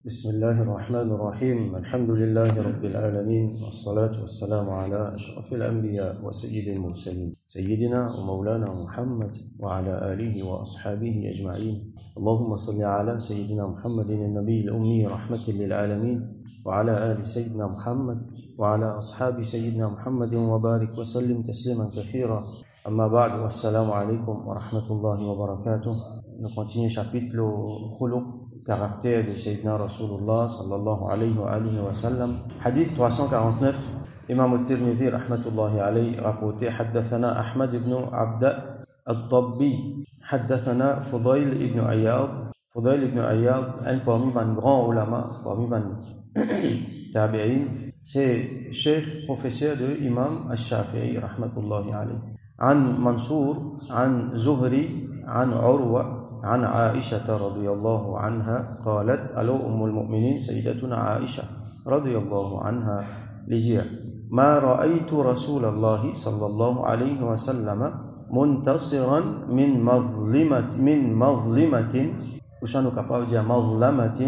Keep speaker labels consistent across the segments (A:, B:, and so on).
A: بسم الله الرحمن الرحيم الحمد لله رب العالمين والصلاة والسلام على أشرف الأنبياء وسيد المرسلين سيدنا ومولانا محمد وعلى آله وأصحابه أجمعين اللهم صل على سيدنا محمد النبي الأمي رحمة للعالمين وعلى آل سيدنا محمد وعلى أصحاب سيدنا محمد وبارك وسلم تسليما كثيرا أما بعد والسلام عليكم ورحمة الله وبركاته. Nous continuons chapitre le khuluq, caractère de Sayyidina Rasulullah sallallahu alayhi wa sallam. Hadith 349, Imam al-Tirmidhi rahmatullahi alayhi rapporté حدثنا أحمد بن عبد الضبي حدثنا فضيل بن عياض un parmi les grands ulama, parmi les tabi'in, c'est cheikh professeur de Imam al-Shafi'i rahmatullahi alayhi. عن منصور عن زهري عن عروة عن عائشة رضي الله عنها قالت ألو أم المؤمنين سيدتنا عائشة رضي الله عنها لجيا ما رأيت رسول الله صلى الله عليه وسلم منتصرا من مظلمة وشانو capable de مظلمة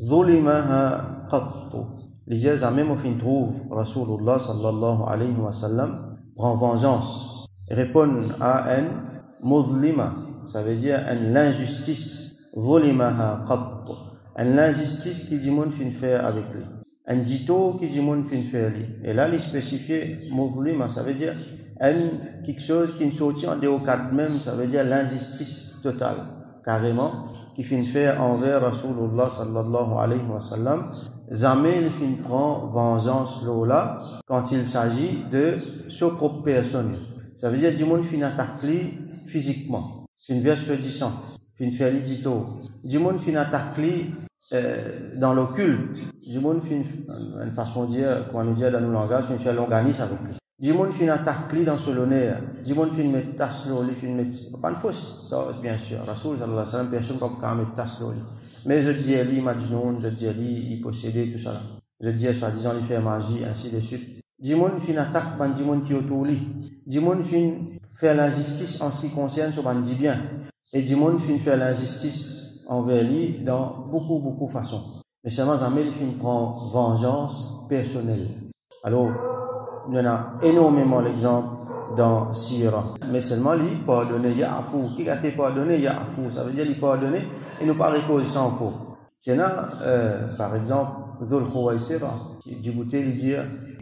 A: ظلمها قط لجيا jamais mon fin trouve Rasulullah sallallahu alayhi wa sallam prend vengeance répond à un muzlima, ça veut dire l'injustice, zulimaha qatt, l'injustice qui dit mon fin faire avec lui, un dito qui dit mon fin faire lui. Et là, il spécifié muzlima, ça veut dire quelque chose qui ne sortit en déocade même, ça veut dire l'injustice totale, carrément, qui fin faire envers Rasulullah sallallahu alayhi wa sallam. Jamais il fin prend vengeance là quand il s'agit de sa propre personne. Ça veut dire du monde fin attaquer physiquement, fin verse disant, fin faire l'édito, du monde fin attaquer dans l'occulte, du monde fin une façon de dire, comment nous dire dans nos langages, fin faire l'organisme avec lui. Du monde fin attaquer dans son honneur, du monde fin mettre tasse l'oli, fin mettre, pas une fausse, ça bien sûr, Rasoul sallallahu alayhi wa sallam, personne ne peut mettre tasse l'oli. Mais je dis lui, Majnoun, je dis lui, il possédait tout ça là. Je dis soi-disant, il fait magie, ainsi de suite. Du monde fin attaque par du monde qui est autour de lui. Du monde fin faire l'injustice en ce qui concerne ce qu'on dit bien. Et du monde fin faire l'injustice envers lui dans beaucoup de façons. Mais seulement jamais il fin prend vengeance personnelle. Alors, il y en a énormément l'exemple dans Sira. Mais seulement lui pardonner, ya'afou. Qui a été pardonné, ya'afou. Ça veut dire lui pardonner et nous pas récolter ça encore. Il y en a, par exemple, Dhul Khuwaisira, Djibouti, il dit,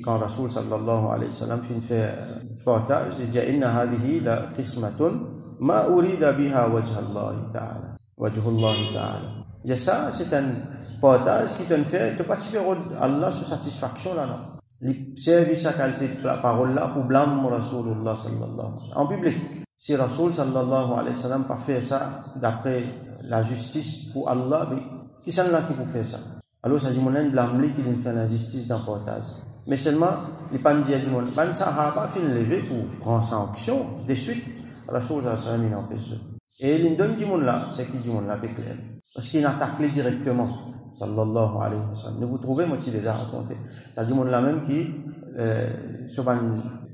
A: quand Rasoul sallallahu alayhi wa sallam fin fait partage, il dit, inna hadihi la qismatun ma urida biha wajhallahi ta'ala. Il dit ça, c'est un partage qui te fait, tu ne peux pas faire Allah sous satisfaction là, non. Il servi sa qualité de parole là pour blâmer Rasulullah sallallahu alayhi wa sallam. En public, si Rasoul sallallahu alayhi wa sallam pas fait ça d'après la justice pour Allah, qui sont là qui peut faire ça? Alors ça dit mon blâme lui qui vient faire l'injustice dans le partage. Mais seulement, les pas dire du monde, ban sahaba fin lever pour prendre sanction de suite. Rasoul sallallahu alayhi wa sallam il empêche ça. Et il donne du monde là, c'est qui du monde là c'est clair. Parce qu'il attaque directement. Sallallahu alayhi wa sallam. Vous trouvez moi qui les a raconté. Ça dit monde là même qui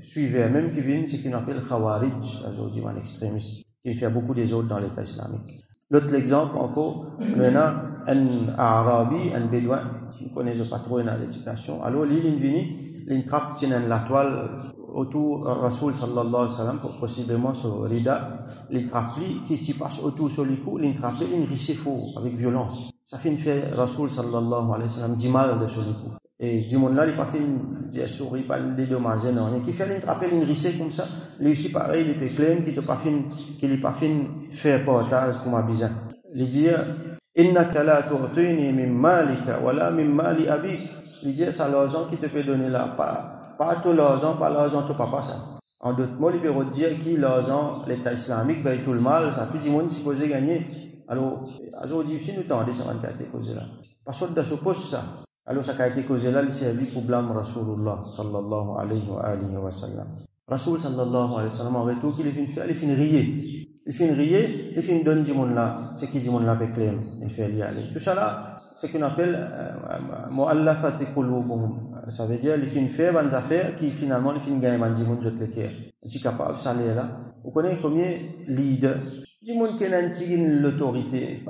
A: suivait même qui vient, c'est qu'on appelle Khawarij, aujourd'hui un extrémiste, qui fait beaucoup des autres dans l'État islamique. L'autre exemple encore, il y a un Arabi, un Bédouin, qui ne connaît pas trop dans l'éducation. Alors, il vient, il trappe la toile autour Rasoul sallallahu alayhi wa sallam, possiblement sur Rida, il trappe, qui s'y passe autour sur le cou, il trappe, il risse faux, avec violence. Ça fait une fait Rasoul sallallahu alayhi wa sallam, du mal de sur le cou. Et du monde là, il passe une souris, pas une dédommagée, non, rien. Qui fait l'attraper, une rissée comme ça. Lui aussi, pareil, il peut claim, qui n'est pas fin, faire portage comme un bizarre. Il dit, innaka la tu'tini min malika, wala min mali abik. Il dit, ça l'argent qui te peut donner là, pas tout l'argent, pas l'argent de papa, ça. En d'autres mots, il peut dire qui l'argent, l'État islamique, paye tout le mal, ça, tout le monde supposé gagner. Alors, aujourd'hui, si nous t'en descendons qui a été causé là. Parce que dans ce poste, ça. Alors, ça a été causé là, il servi pour blâmer Rasulullah sallallahu alayhi wa sallam. Rasul sallallahu alayhi wa sallam, en retour, qu'il est fait, il finit rier. Il finit donner du monde là, c'est qui du monde là avec claim, il fait y aller. Tout ça là, c'est qu'on appelle mu'allafati qulubuhum. Ça veut dire, il finit faire des affaires qui finalement, il finit gagner du monde, je te le cœur. Il est capable de saler là. Vous connaissez combien leader? Du monde qui a l'autorité,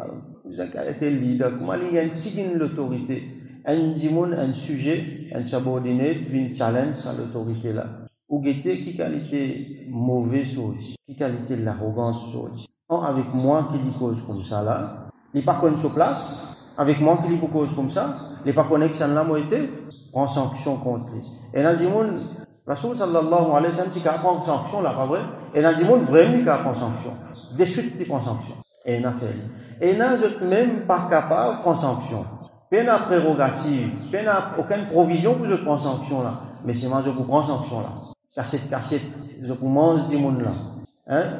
A: vous avez été leader, comment il y a une l'autorité. Un sujet, un subordinate, une challenge à l'autorité là. Ou qui qualité mauvais sorti, qui qualité de l'arrogance sorti. Avec moi qui dit cause comme ça là, il n'est pas connu sur place, avec moi qui dit cause comme ça, il n'est pas connu que ça n'a pas été, prend sanction contre lui. Et dans le monde, Rasoul sallallahu alayhi wa sallam, qui prend sanction là, pas vrai? Et dans le monde, vraiment, il prend sanction. Des suites, il prend sanction. Et il a fait. Et il n'a même pas capable de prendre sanction. Il n'y a prérogative, il n'y a aucune provision pour je prendre sanction là. Mais c'est moi, je prends sanction là. Cassette, je commence du monde là.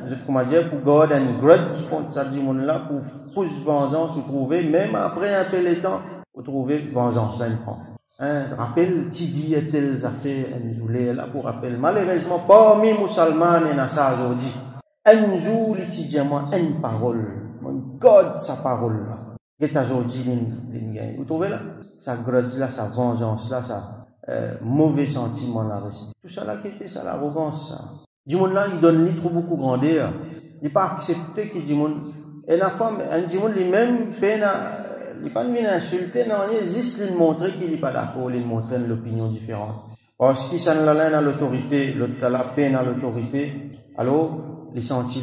A: Je comment dire, pour garder un grudge contre ça du monde là, pour pousser vengeance, pour trouver, même après un peu de temps, pour trouver vengeance là, il prend. Rappel, Tidi et telles affaires, un là pour rappel. Malheureusement, parmi les musulmans, il y a ça aujourd'hui. Un jour, il dit une parole. Mon God, sa parole là. Et aujourd'hui, vous trouvez là? Sa grudge là, sa vengeance là, sa mauvais sentiment là reste. Tout ça là, qui était ça, l'arrogance ça. Du monde là, il donne trop beaucoup grandeur. Il n'est pas accepté qu'il dit monde. Et la femme, un dit monde lui-même, peine il n'est pas venu insulter, non, il juste lui montrer qu'il n'est pas d'accord, lui montrer l'opinion différente. Parce qu'il s'en a à l'autorité, l'autre a la peine à l'autorité, alors, les sentis,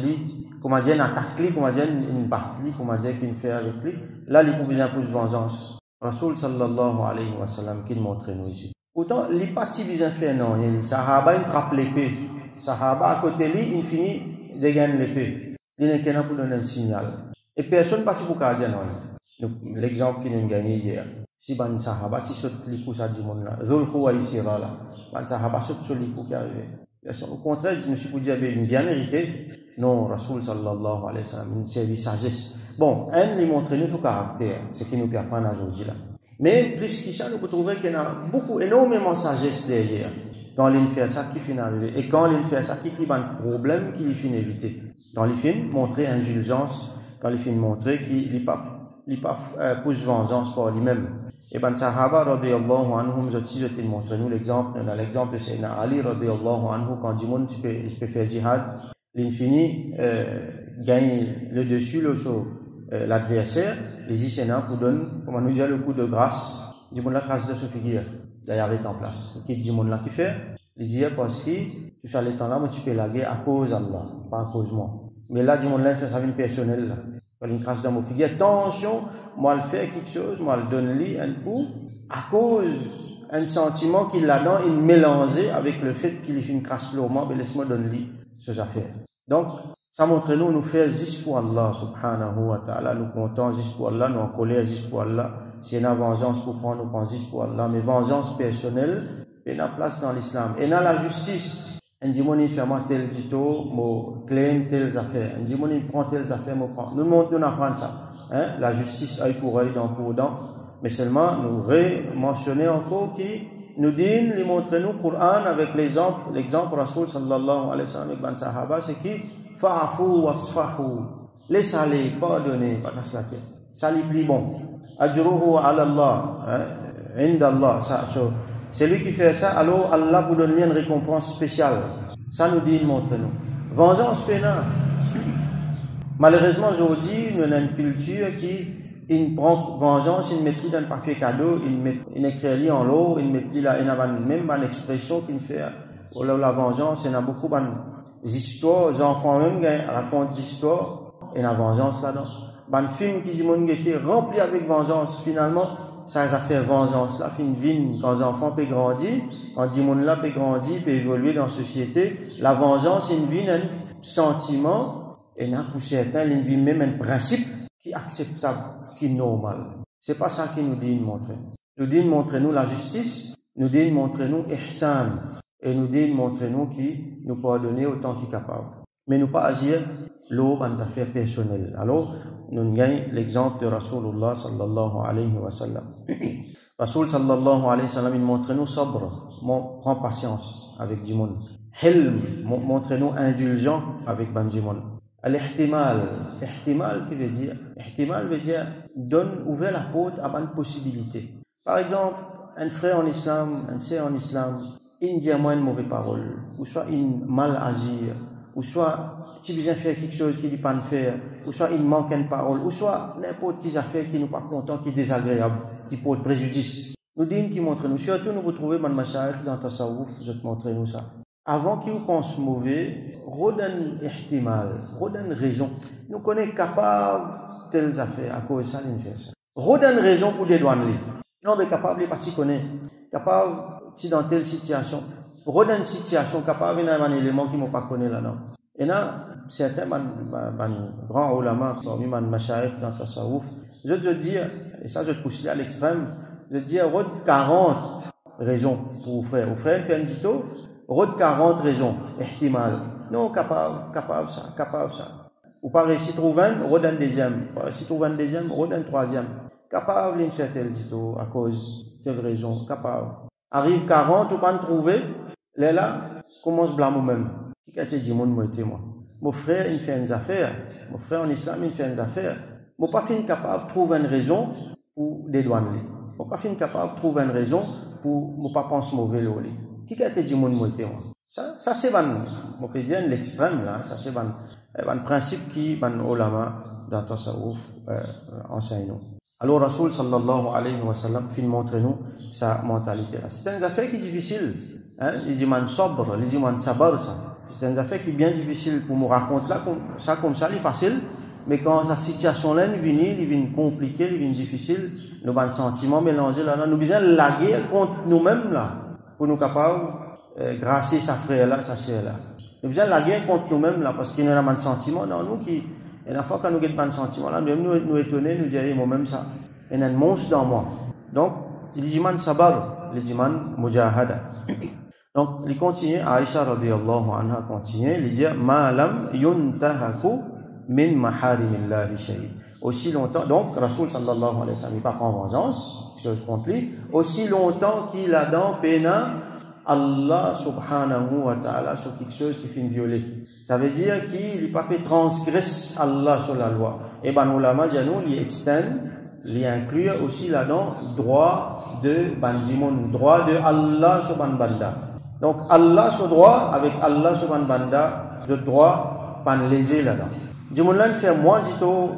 A: comment dire, une attaque, comment dire, une partie, comment dire, qu'il fait avec lui, là, il peut bien plus vengeance. Rasoul sallallahu alayhi wa sallam, qui montre nous ici. Pourtant, les parties bien fait, non, les Sahaba, ils trappent l'épée. Sahaba, à côté de lui, il finit de gagner l'épée. Il n'est qu'un pour donner un signal. Et personne ne partit pour dire non. L'exemple qu'il nous gagné hier. Si ban Sahaba, si saute les coups à du monde là, Zolfo Aïsira là, ban Sahaba saute sur les coups qui arrivaient. Au contraire, je me suis dit, il bien mérité. Non, Rasoul sallallahu alayhi wa sallam, une série de sagesse. Bon, lui montre nous son caractère, ce qui nous apprend aujourd'hui là. Mais plus que ça, nous pouvons trouver qu'il y a énormément de sagesse derrière. Quand il fait ça, qui finit arrivé. Et quand il fait ça, qui a un problème qu'il finit éviter. Quand il finit montrer indulgence, quand il finit montrer qu'il n'est pas pousse vengeance pour lui-même. Et ben Sahaba radiyallahu anhum, je te montre nous l'exemple, dans l'exemple de Sayyidina Ali radiyallahu anhu, quand du monde tu peux faire jihad, l'infini gagne le dessus sur l'adversaire, les Isénats pour donner, comment nous dire, le coup de grâce, du monde la grâce de ce figure, d'ailleurs est en place. Qui du monde là qui fait, les dit parce que tu sais les temps là, mais tu peux la guerre à cause d'Allah, pas à cause de moi. Mais là du monde là, ça vient personnel là. Une grâce dans mon figure, attention, moi le faire quelque chose, moi le donne lui un coup, à cause un sentiment qu'il a dans, il mélangé avec le fait qu'il fait une grâce lourement, mais laisse-moi donner lui ces affaires. Donc, ça montre nous faire juste pour Allah, subhanahu wa ta'ala, nous comptons juste pour Allah, nous en colère juste pour Allah. Si y a une vengeance pour prendre, nous pensons juste pour Allah, mais vengeance personnelle, il y a une place dans l'islam. Et dans la justice, un dimoni fait tel dito, mo claim telles affaires. Un dimoni prend telles affaires, mo prend. Nous apprenons ça. La justice œil pour œil, dent pour dent. Mais seulement, nous mentionner encore qui nous dit, les montre nous, Coran, avec l'exemple Rasoul sallallahu alayhi wa sallam, avec Ban Sahaba, c'est qui? Fa'afu wasfahu. Laissez-les, pardonnez, pas casse la tête. Ça lui plie bon. Ajruhu ala Allah, inda Allah, ça, c'est lui qui fait ça, alors Allah vous donne une récompense spéciale. Ça nous dit, montre-nous. Vengeance pénale. Malheureusement, aujourd'hui, nous avons une culture qui prend vengeance, il met dans le papier cadeau, il écrit en l'eau, il met là, il a même une expression qu'il fait, la vengeance, il y a beaucoup d'histoires, les enfants même racontent des histoires, et la vengeance là-dedans. Un film qui était rempli avec vengeance, finalement, ça a fait vengeance là, fin vie, quand les enfants peuvent grandir, quand dit monde là peut grandir, peut évoluer dans la société, la vengeance, une vie, un sentiment, et pour certains, une vie même un principe qui est acceptable, qui est normal. C'est pas ça qui nous dit de montrer. Nous dit de montrer nous la justice, nous dit de montrer nous ihsan, et nous dit de montrer nous qui nous pardonner autant qu'il est capable. Mais nous pas agir l'eau dans les affaires personnelles. Alors, nous gagnons l'exemple de Rasulullah sallallahu alayhi wa sallam. Rasul sallallahu alayhi wa sallam, il montre nous sobre, prend patience avec du monde. Hilm, montre nous indulgent avec du monde. L'ihtimal qui veut dire, donne, ouvrir la porte à bonne possibilité. Par exemple, un frère en islam, un sœur en islam, il dit à moi une mauvaise parole, ou soit il mal agir, ou soit tu viens faire quelque chose qu'il dit pas de faire, ou soit il manque une parole, ou soit n'importe qui affaire qui nous pas content, qui est désagréable, qui porte préjudice. Nous disons qui montre nous, surtout nous retrouvons dans le mashayikh, dans Tasawwuf, je te montrer nous ça. Avant qu'il pense mauvais, redonne ihtimal, redonne raison. Nous connaissons capable telles affaires, à cause de ça, il fait ça. Redonne raison pour des douanes. Non, mais capable, les partis connaissent, capable, si dans telle situation, redonne situation, capable, il y a un élément qui ne m'ont pas connu là-dedans. Et là, certains grands ulama, parmi les mashayikh dans Tasawwuf, je te dis, et ça je te pousse à l'extrême, je te dis, redonne 40 raisons pour vous frère. Vous frère, fait un dito, redonne 40 raisons, ihtimal. Non, capable ça. Ou pas réussi trouver un, redonne deuxième. Pas réussi trouver un deuxième, redonne troisième. Capable, il fait tel dito, à cause de telle raison, capable. Arrive 40, ou pas en trouver, là, commence blâme même. Qui a été dit, moi? Mon frère, il fait une affaire. Mon frère en islam, il fait une affaire. Mon pas fin capable de trouver une raison pour dédouaner. Mon pas fin capable de trouver une raison pour ne pas penser mauvais. Qui a été dit, moi? Ça c'est mon pédienne, l'extrême, là. Ça c'est un principe qui, ulama, dans Tasawwuf, enseigne. Alors, Rasoul sallallahu alayhi wa sallam, fin montre nous sa mentalité. C'est une affaire qui est difficile. Il dit, man sobre, il dit, man sabar, ça. C'est une affaire qui est bien difficile pour me raconter là, ça comme ça, il est facile. Mais quand sa situation-là, il vient compliquée, il vient difficile, nous avons un sentiment mélangé là, nous besoin laguer contre nous-mêmes là, pour nous capables, grâcer sa frère là, sa sœur là. Nous besoin laguer contre nous-mêmes là, parce qu'il y a un sentiment dans nous qui, et la fois quand nous avons un sentiment là, nous étonnons, nous disons, moi-même ça, il y a un monstre dans moi. Donc, il dit, man sabar, il dit, man mujahada. Donc, il continue, Aïcha radiyallahu anha continue, il dit, ma lam yuntahaku min maharimillahi shay. Aussi longtemps, donc, Rasoul sallallahu alayhi wa sallam, il pas prend vengeance, chose contre lui, aussi longtemps qu'il a dans pena Allah subhanahu wa ta'ala sur quelque chose qui finit violer. Ça veut dire qu'il n'est pas fait transgresser Allah sur la loi. Et ben, ulama, il extend, il inclut aussi là-dedans droit de bandimon, droit de Allah sur banda. Donc, Allah sur droit, avec Allah sur banda, de droit, pas léser là-dedans. Du monde là, fait moi, dit-on,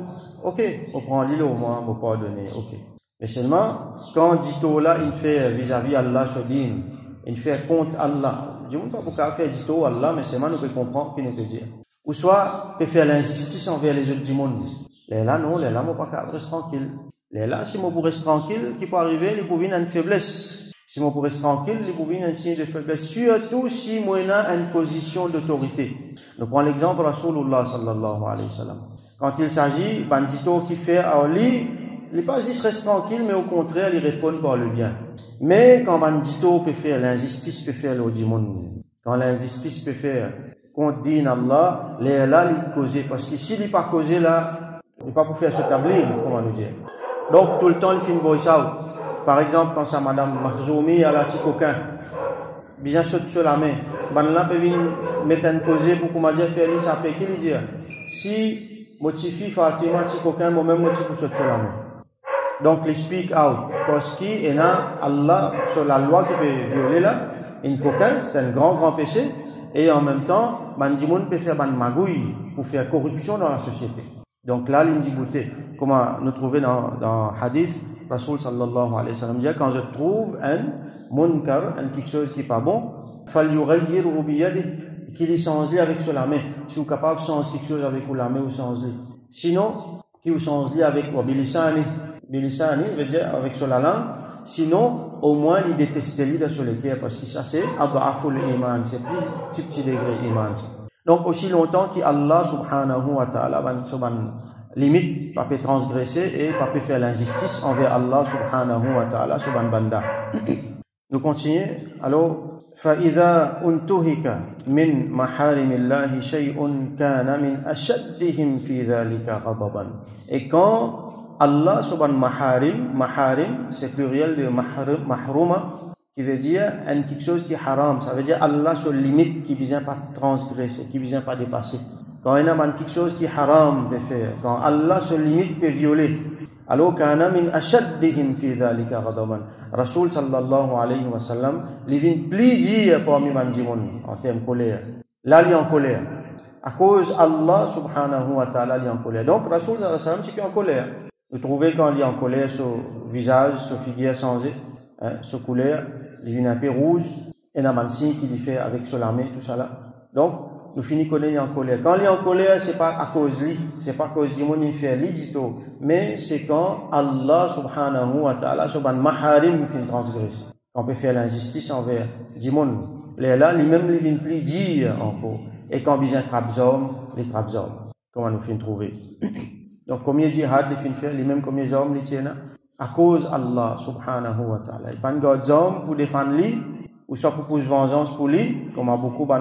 A: ok, on prend l'île au moins, on peut pardonner, ok. Mais seulement, quand dit-on là, il fait vis-à-vis Allah sur din, il fait contre Allah. Du monde pas pour faire dit-on Allah, mais seulement nous pouvons comprendre ce qu'il nous peut dire. Ou soit, peut faire l'injustice envers les autres du monde. Les là, non, les là, on pas rester tranquille. Les là, si on peut rester tranquille, qui peut arriver, il peut venir une faiblesse. Si on peut rester tranquille, il peut venir un signe de faiblesse. Surtout si on a une position d'autorité. Nous prenons l'exemple de Rasulullah sallallahu alayhi wa sallam. Quand il s'agit, bandito qui fait à lui, il n'est pas juste reste tranquille, mais au contraire, il répond par le bien. Mais quand bandito peut faire l'injustice, peut faire le monde. Quand l'injustice peut faire contre din Allah, les là, il cause. Parce que s'il n'est pas causé là, il n'est pas pour faire se tablir, comment nous dire. Donc, tout le temps, il fait une voice out. Par exemple, quand ça Madame Marzoumi à la petit coquin, bien sûr sur la main, là peut venir mettre un causé pour qu'on m'ait fait ça fait qu'il dit si motifi Fatima petit coquin moi-même motif pour sur la main. Donc les speak out parce qu'il y a Allah sur la loi qui peut violer là, une coquin c'est un grand péché et en même temps bandimoun peut faire ban magouille pour faire corruption dans la société. Donc là l'indibouté, comment nous trouver dans hadith Rasoul sallallahu alayhi wa sallam dit quand je trouve un munkar, quelque chose qui n'est pas bon, falyughayyirhu biyadihi, qu'il y change avec la main. Si vous êtes capable de changer quelque chose avec la main, vous changez. Sinon, qu'il vous change avec bilisani, veut dire avec la langue. Sinon, au moins, il déteste lui sur le cœur parce que ça c'est ad'aful iman, c'est plus petit degré iman. Donc aussi longtemps qu'Allah subhanahu wa ta'ala limite, pas peut transgresser et pas peut faire l'injustice envers Allah subhanahu wa ta'ala subhan banda. Nous continuons. Alors, فَإِذَا أُنْتُهِكَ مِنْ مَحَارِمِ اللَّهِ شَيْءٌ كَانَ مِنْ أَشَدِّهِمْ فِي ذَلِكَ غَضَبًا. Et quand Allah subhan maharim, c'est pluriel de mahruma, qui veut dire quelque chose qui est haram, ça veut dire Allah sur limite, qui ne vient pas transgresser, qui ne vient pas dépasser. Quand il y a quelque chose qui est haram de faire, quand Allah se limite peut violer, alors kana min ashaddihim fi dhalika ghadaban. Rasoul sallallahu alayhi wa sallam, il vient plus dire parmi mandimon en termes colère. Là il est en colère. à cause Allah subhanahu wa ta'ala est en colère. Donc, Rasul sallallahu alayhi wa sallam, c'est qu'il est en colère. Vous trouvez quand il est en colère, son visage, son figure changé, son couleur, il vient un peu rouge, et il y a un signe qu'il fait avec son armée, tout ça là. Donc, nous finissons qu'on est en colère. Quand il est en colère, c'est pas à cause lui, c'est pas à cause du monde il fait lui du tout, mais c'est quand Allah subhanahu wa ta'ala, subhan maharim, fait une transgression. On peut faire l'injustice envers du monde. Les là, lui-même, il vient plus dire encore. Et quand il y a un trapzom, les trapzom. Comment nous finissons trouver? Donc, combien de jihad les finissent faire, lui-même, combien d'hommes les tiennent? À cause Allah subhanahu wa ta'ala. Il n'y a pas d'hommes pour défendre lui, ou soit pour poser vengeance pour lui, comme beaucoup de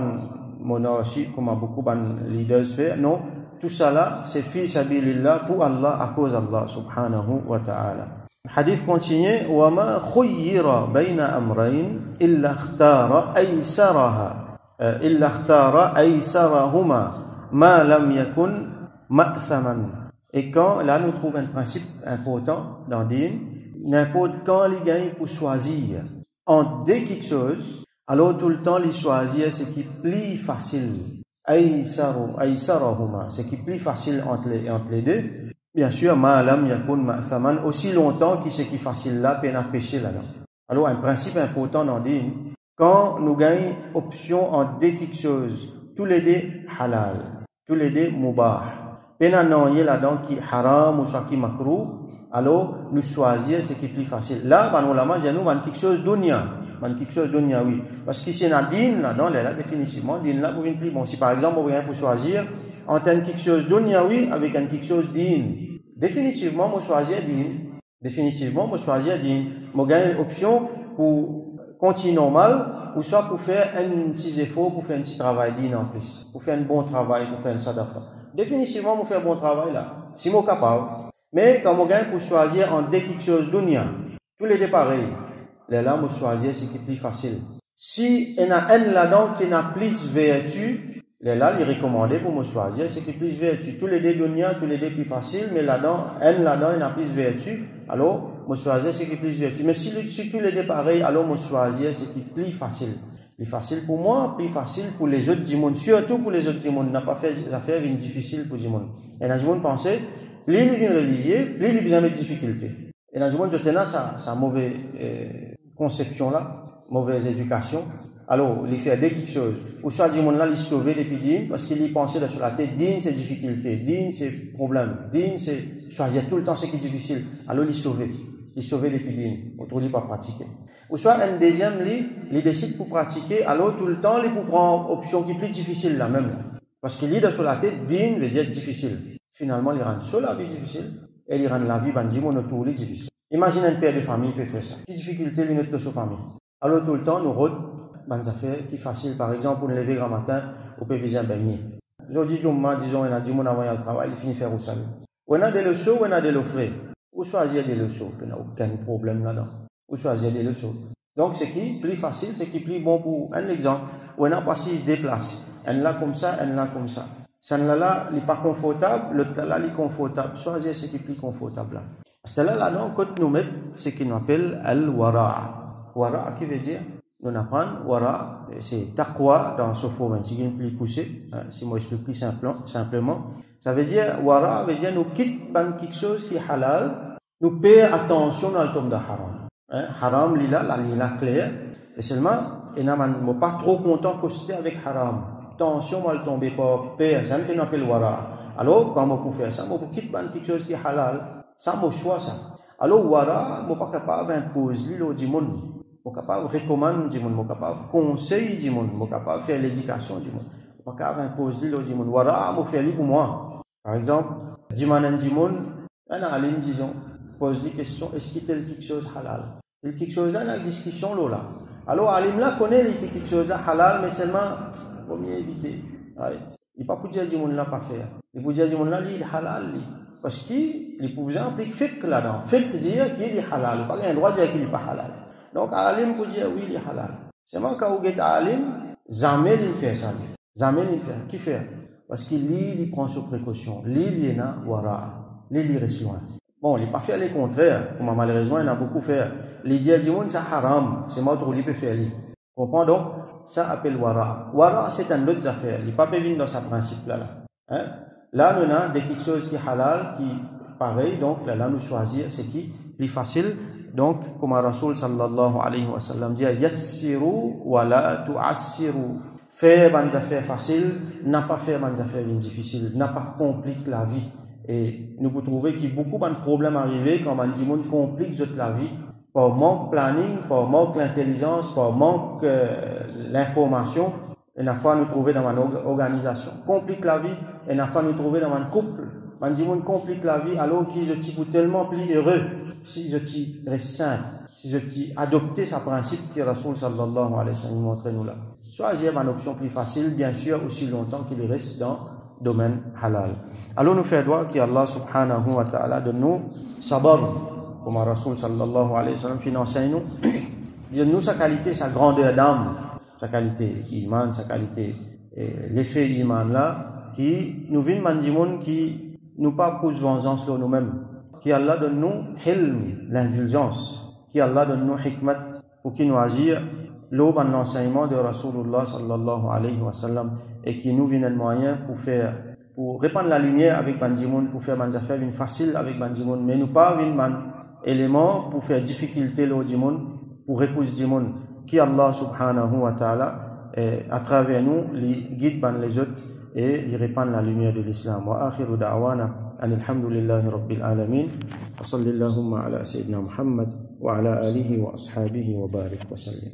A: monarchies, comme beaucoup de leaders font. Non, tout ça là, c'est fi sabilillah pour Allah, à cause Allah subhanahu wa ta'ala. Le hadith continue, وَمَا خُيِّرَ بَيْنَ أَمْرَيْنِ إِلَّا اخْتَارَ أَيْسَرَهُمَا مَا لَمْ يَكُنْ مَأْثَمًا. Et quand, là, nous trouvons un principe important dans Din, n'importe quand il gagne pour choisir entre deux quelque chose, alors tout le temps, il choisir ce qui est plus facile. Aïsarahuma, ce qui est plus facile entre les deux. Bien sûr, ma'alam yakun ma'thaman, aussi longtemps que ce qui est facile là, peine à pécher là-dedans. Alors, un principe important dans Din, quand nous gagnons option entre deux quelque chose, tous les deux halal, tous les deux mubah, peine à noyer là-dedans qui est haram ou soit qui est makrou, alors nous choisir ce qui est plus facile. Là, nous avons quelque chose dunya. Quelque chose dunya, oui. Parce que si on a din là-dedans, là, définitivement, din là, vous venez plus bon. Si par exemple, vous voyez pour choisir entre quelque chose dunya, oui, avec quelque chose din. Définitivement, moi choisir din. Définitivement, moi choisir din. Moi gagne une option pour continuer normal, ou soit pour faire un petit effort, pour faire un petit travail din en plus. Pour faire un bon travail, pour faire un sadaqa. Définitivement, moi faire un bon travail là. Si moi capable. Mais quand on gagne pour choisir en deux quelque chose dunya, tous les deux pareils, là, moi choisir ce qui est plus facile. Si il y en a un là-dedans qui a plus vertu, là, il est recommandé pour moi choisir ce qui est plus vertu. Tous les deux dunya, tous les deux plus facile, mais là-dedans, il a plus vertu, alors, moi choisir ce qui est plus vertu. Mais si tous les deux pareils, alors moi choisir ce qui est plus facile. Plus facile pour moi, plus facile pour les autres du monde. Surtout pour les autres du monde. On n'a pas fait des affaires difficiles pour du monde. Et dans le monde pensait, plus il vient religieux, plus il vient mettre de difficultés. Et dans le monde, je tenais sa mauvaise conception là, mauvaise éducation. Alors, il fait des quelque chose. Ou soit du monde là, il sauver depuis din, parce qu'il y pensait sur la tête, din c'est difficulté, din c'est problème, din c'est choisir tout le temps ce qui est difficile. Alors, il sauver depuis din. Autrement, il pas pratiquer. Ou soit un deuxième, il décide pour pratiquer, alors tout le temps, il peut prendre option qui est plus difficile là même. Parce qu'il lit sur la tête, din veut dire difficile. Finalement, il rend seul la vie difficile, et il rend la vie, du monde autour, difficile. Imagine un père de famille qui peut faire ça. Quelle difficulté il met dans sa famille. Alors tout le temps, nous rodons des affaires qui sont faciles. Par exemple, pour nous lever grand matin, on peut viser un beignet. Aujourd'hui, disons, on a dit mon avant le travail, il finit faire au salut. On a des leçons, on a des leçons. Ou choisir des leçons, il n'y a aucun problème là-dedans. Ou choisir des leçons. Donc, ce qui est plus facile, ce qui est plus bon pour un exemple. On a pas si se déplace. Un là comme ça, un là comme ça. Celle-là, il n'est pas confortable, l'autre là, il est confortable. Choisir ce qui est plus confortable là. C'est là, quand nous mettons ce qu'on appelle al-wara'. Wara' qui veut dire, nous apprenons, wara', c'est taqwa dans ce forme, un petit peu plus poussé, si moi je explique plus simplement. Ça veut dire, wara' veut dire, nous quittons quelque chose qui est halal, nous payons attention dans le tombe de haram. Haram, lila clair, et seulement, il n'a pas trop content que avec haram. Attention, moi le tomber pas payé, c'est ce qu'on appelle wara'. Alors, quand on peut faire ça, on peut quitter quelque chose qui est halal. Ça, mon choix, ça. Alors, wara, je ne suis pas capable d'imposer l'eau du monde. Je ne suis pas capable de recommander du monde. Je ne suis pas capable de conseiller du monde. Je ne suis pas capable de faire l'éducation du monde. Je ne suis pas capable d'imposer l'eau du monde. Wara, je fais pour moi. Par exemple, du monde, on a allé, disons, pose des questions, est-ce qu'il y a quelque chose halal? Il y a quelque chose là, dans la discussion, là. Alors, Alim là connaît quelque chose là halal, mais seulement, il faut mieux éviter. Il ne peut pas dire du monde là pas faire. Il peut dire du monde là, il est halal, parce qu'il peut impliquer fiqh là-dedans. Fiqh dire qu'il est halal. Pas un droit de dire qu'il n'est pas halal. Donc, alim peut dire oui, il est halal. C'est moi quand vous êtes alim, jamais il fait ça. Jamais il fait. Qui fait? Parce qu'il il prend ses précautions. Il est là, wara. Il reste loin. Bon, il n'est pas fait les contraires. Comme malheureusement, il a beaucoup fait. Les dire du monde, c'est haram. C'est moi qui peut faire. Comprends donc? ça appelle wara. Wara, c'est un autre affaire. Il n'est pas bévin dans sa principe là. Hein? Là, nous avons des quelque chose qui est halal, qui pareil, donc là, nous choisir, c'est qui plus facile. Donc, comme Rasul sallallahu alayhi wa sallam dit, yassiru wa la tu'assiru. Faire des affaires faciles, n'a pas faire des affaires difficiles, n'a pas compliqué la vie. Et nous pouvons trouver qu'il y a beaucoup de problèmes arrivés quand on dit monde complique la vie, par manque de planning, par manque d'intelligence, par manque l'information. Et la fois nous trouver dans une organisation complique la vie, et la fois nous trouver dans un couple. On dit monde complique la vie alors qu'ils sont tellement plus heureux si je reste simple, si je adopter sa principe que Rasul sallallahu alayhi wa sallam montre nous là. Choisir une option plus facile, bien sûr, aussi longtemps qu'il reste dans le domaine halal. Alors nous faisons droit qu'Allah subhanahu wa ta'ala de nous sabar, comme Rasul sallallahu alayhi wa sallam enseigne nous, de nous sa qualité, sa grandeur d'âme, sa qualité iman, sa qualité, l'effet iman là, qui nous vient de monde qui nous pas pousse vengeance sur nous-mêmes, qui Allah donne nous hilm, l'indulgence, qui Allah donne nous hikmat pour qu'il nous agir l'aube en l'enseignement de Rasulullah sallallahu alayhi wa sallam et qui nous vient un moyen pour répandre la lumière avec Bandimoun, pour faire des affaires facile avec Bandimoun, mais nous pas un élément pour faire difficulté l'Odimoun, pour repousser Dimoun, qui Allah subhanahu wa ta'ala à travers nous les guide les autres et les répandre la lumière de l'islam. Wa akhiru da'wana alhamdulillahi rabbil alamin wa sallallahu ala sayyidina Muhammad wa ala alihi wa ashabihi wa barik wa sallim.